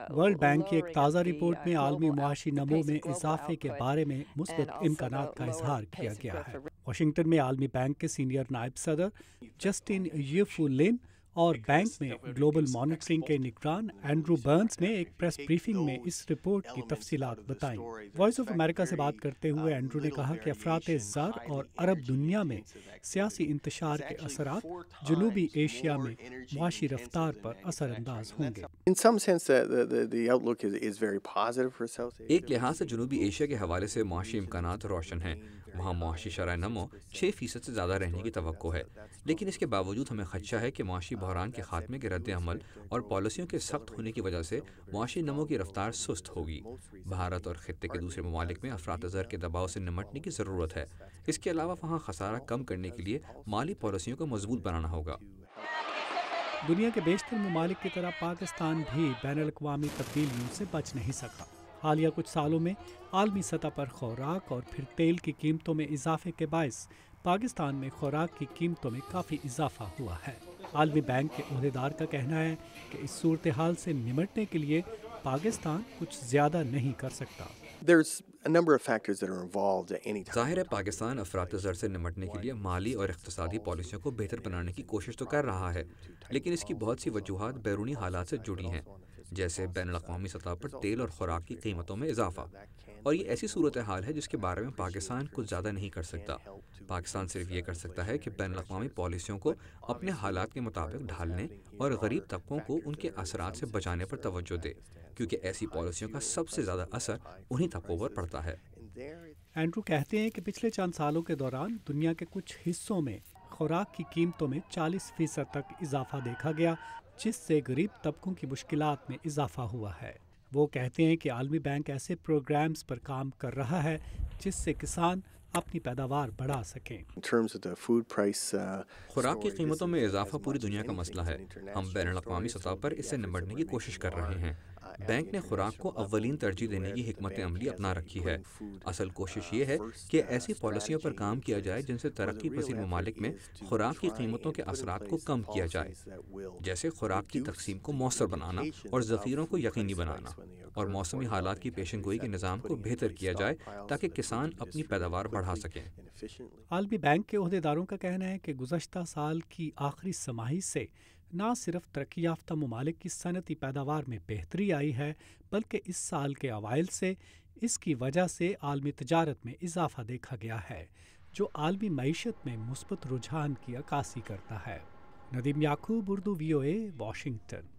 World bank کی ایک تازہ رپورٹ میں عالمی معاشی نمو میں اضافے کے بارے میں مثبت امکانات کا اظہار کیا گیا ہے۔ واشنگٹن میں عالمی بینک کے سینئر نائب صدر جسٹن یفولین اور بینک میں گلوبل مانیٹرنگ کے نگران اینڈرو برنز نے ایک پریس بریفنگ میں اس رپورٹ کی تفصیلات بتائیں۔ وائس آف امریکہ سے بات کرتے ہوئے اینڈرو نے کہا کہ افراط زر اور عرب دنیا میں سیاسی انتشار کے اثرات جنوبی ایشیا میں معاشی رفتار پر اثر انداز ہوں گے۔ ایک لحاظ سے جنوبی ایشیا کے حوالے سے معاشی امکانات روشن ہیں۔ وہاں معاشی شرح نمو 6% سے زیادہ رہنے کی توقع ہے، لیکن اس کے باوجود ہمیں خدشہ ہے کہ معاشی بحران کے خاتمے کے رد عمل اور پالیسیوں کے سخت ہونے کی وجہ سے معاشی نمو کی رفتار سست ہوگی۔ بھارت اور خطے کے دوسرے ممالک میں افراط زر کے دباؤ سے نمٹنے کی ضرورت ہے۔ اس کے علاوہ وہاں خسارہ کم کرنے کے لیے مالی پالیسیوں کو مضبوط بنانا ہوگا۔ دنیا کے بیشتر ممالک کی طرح پاکستان بھی بین الاقوامی تبدیلیوں سے بچ نہیں سکا۔ حالیہ کچھ سالوں میں عالمی سطح پر خوراک اور پھر تیل کی قیمتوں میں اضافے کے باعث پاکستان میں خوراک کی قیمتوں میں کافی اضافہ ہوا ہے۔ عالمی بینک کے عہدیدار کا کہنا ہے کہ اس صورتحال سے نمٹنے کے لیے پاکستان کچھ زیادہ نہیں کر سکتا۔ ظاہر ہے پاکستان افراط زر سے نمٹنے کے لیے مالی اور اقتصادی پالیسیوں کو بہتر بنانے کی کوشش تو کر رہا ہے، لیکن اس کی بہت سی وجوہات بیرونی حالات سے جڑی ہیں، جیسے بین الاقوامی سطح پر تیل اور خوراک کی قیمتوں میں اضافہ، اور یہ ایسی صورتحال ہے جس کے بارے میں پاکستان کچھ زیادہ نہیں کر سکتا۔ پاکستان صرف یہ کر سکتا ہے کہ بین الاقوامی پالیسیوں کو اپنے حالات کے مطابق ڈھالنے اور غریب طبقوں کو ان کے اثرات سے بچانے پر توجہ دے، کیونکہ ایسی پالیسیوں کا سب سے زیادہ اثر انہی طبقوں پر پڑتا ہے۔ اینڈرو کہتے ہیں کہ پچھلے چند سالوں کے دوران دنیا کے کچھ حصوں میں خوراک کی قیمتوں میں 40% تک اضافہ دیکھا گیا، جس سے غریب طبقوں کی مشکلات میں اضافہ ہوا ہے۔ وہ کہتے ہیں کہ عالمی بینک ایسے پروگرامز پر کام کر رہا ہے جس سے کسان اپنی پیداوار بڑھا سکیں۔ خوراک کی قیمتوں میں اضافہ پوری دنیا کا مسئلہ ہے۔ ہم بین الاقوامی سطح پر اس سے نمٹنے کی کوشش کر رہے ہیں۔ بینک نے خوراک کو اولین ترجیح دینے کی حکمت عملی اپنا رکھی ہے۔ اصل کوشش یہ ہے کہ ایسی پالیسیوں پر کام کیا جائے جن سے ترقی پذیر ممالک میں خوراک کی قیمتوں کے اثرات کو کم کیا جائے، جیسے خوراک کی تقسیم کو مؤثر بنانا اور ذخیروں کو یقینی بنانا، اور موسمی حالات کی پیشن گوئی کے نظام کو بہتر کیا جائے تاکہ کسان اپنی پیداوار بڑھا سکیں۔ عالمی بینک کے عہدیداروں کا کہنا ہے کہ گزشتہ سال کی آخری سماحی سے نہ صرف ترقی یافتہ ممالک کی صنعتی پیداوار میں بہتری آئی ہے، بلکہ اس سال کے اوائل سے اس کی وجہ سے عالمی تجارت میں اضافہ دیکھا گیا ہے، جو عالمی معیشت میں مثبت رجحان کی عکاسی کرتا ہے۔ ندیم یعقوب، اردو VOA، واشنگٹن۔